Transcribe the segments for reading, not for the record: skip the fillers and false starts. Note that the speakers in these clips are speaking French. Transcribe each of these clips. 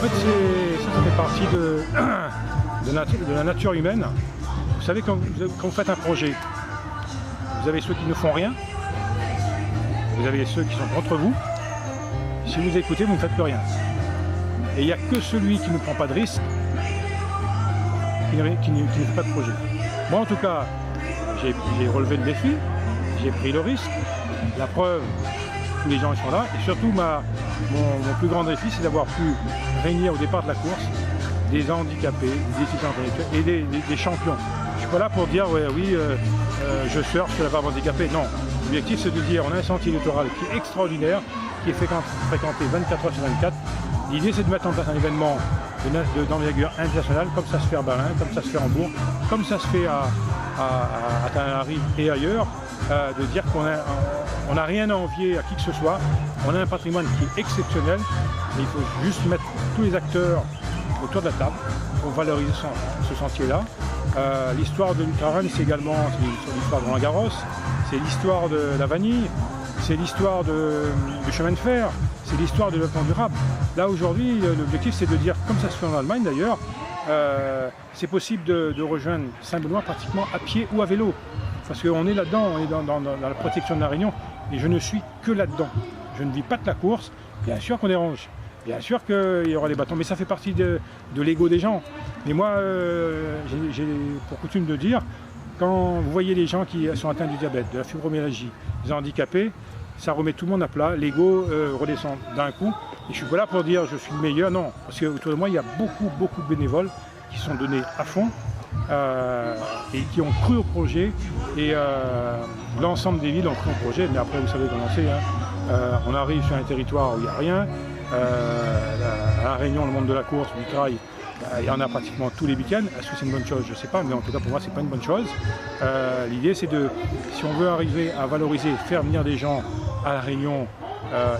fait, ça fait partie de la nature humaine. Vous savez, quand vous faites un projet, vous avez ceux qui ne font rien, vous avez ceux qui sont contre vous. Si vous écoutez, vous ne faites plus rien. Et il n'y a que celui qui ne prend pas de risque qui ne fait pas de projet. Moi, en tout cas, j'ai relevé le défi, j'ai pris le risque. La preuve, tous les gens ils sont là. Et surtout, mon plus grand défi, c'est d'avoir pu réunir au départ de la course des handicapés, des déficients intellectuels et des champions. Je ne suis pas là pour dire, je surfe sur la barre handicapée. Non. L'objectif, c'est de dire, on a un sentier littoral qui est extraordinaire, qui est fréquenté 24 heures sur 24. L'idée, c'est de mettre en place un événement d'envergure internationale, comme ça se fait à Berlin, comme ça se fait à Hambourg, comme ça se fait à Tenerife et ailleurs, de dire qu'on n'a rien à envier à qui que ce soit. On a un patrimoine qui est exceptionnel, et il faut juste mettre tous les acteurs autour de la table pour valoriser ce sentier-là. L'histoire de l'ultra-run, c'est également l'histoire de Roland-Garros, c'est l'histoire de la vanille, c'est l'histoire du chemin de fer, c'est l'histoire du développement durable. Là aujourd'hui, l'objectif c'est de dire, comme ça se fait en Allemagne d'ailleurs, c'est possible de rejoindre Saint-Benoît pratiquement à pied ou à vélo. Parce qu'on est là-dedans, on est dans la protection de la Réunion, et je ne suis que là-dedans. Je ne vis pas de la course, bien sûr qu'on dérange, bien sûr qu'il y aura des bâtons, mais ça fait partie de l'ego des gens. Mais moi, j'ai pour coutume de dire, quand vous voyez les gens qui sont atteints du diabète, de la fibromyalgie, des handicapés, ça remet tout le monde à plat, l'ego redescend d'un coup. Et je suis pas là pour dire je suis le meilleur, non. Parce qu'autour de moi, il y a beaucoup de bénévoles qui sont donnés à fond et qui ont cru au projet. Et l'ensemble des villes ont cru au projet. Mais après, vous savez comment c'est. On arrive sur un territoire où il n'y a rien. À La Réunion, le monde de la course, du trail, il y en a pratiquement tous les week-ends. Est-ce que c'est une bonne chose? Je ne sais pas, mais en tout cas pour moi c'est pas une bonne chose. L'idée c'est si on veut arriver à valoriser, faire venir des gens à La Réunion,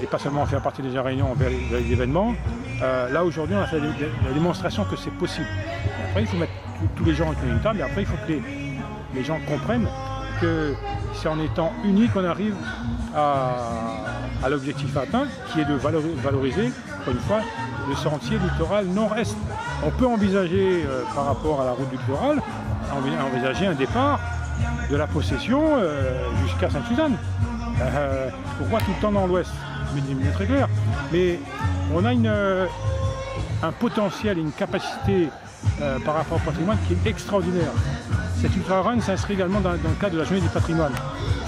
et pas seulement faire partie des réunions vers les événements, là aujourd'hui on a fait la démonstration que c'est possible. Et après il faut mettre tous les gens autour d'une table, et après il faut que les gens comprennent que c'est en étant unis qu'on arrive à l'objectif atteint, qui est de valoriser, encore une fois, le sentier littoral nord-est. On peut envisager, par rapport à la route du littoral, envisager un départ de la possession jusqu'à Sainte-Suzanne. Pourquoi tout le temps dans l'ouest? C'est très clair. Mais on a un potentiel et une capacité par rapport au patrimoine qui est extraordinaire. Cet ultra-run s'inscrit également dans le cadre de la journée du patrimoine.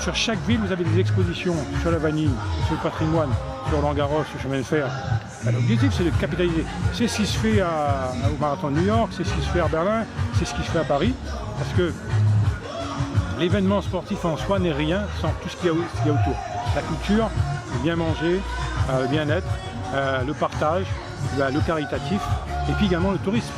Sur chaque ville, vous avez des expositions sur la vanille, sur le patrimoine, sur Roland-Garros, sur le chemin de fer. L'objectif, c'est de capitaliser. C'est ce qui se fait au Marathon de New York, c'est ce qui se fait à Berlin, c'est ce qui se fait à Paris. Parce que l'événement sportif en soi n'est rien sans tout ce qu'il y a autour. La culture, le bien manger, le bien-être, le partage, le caritatif, et puis également le tourisme.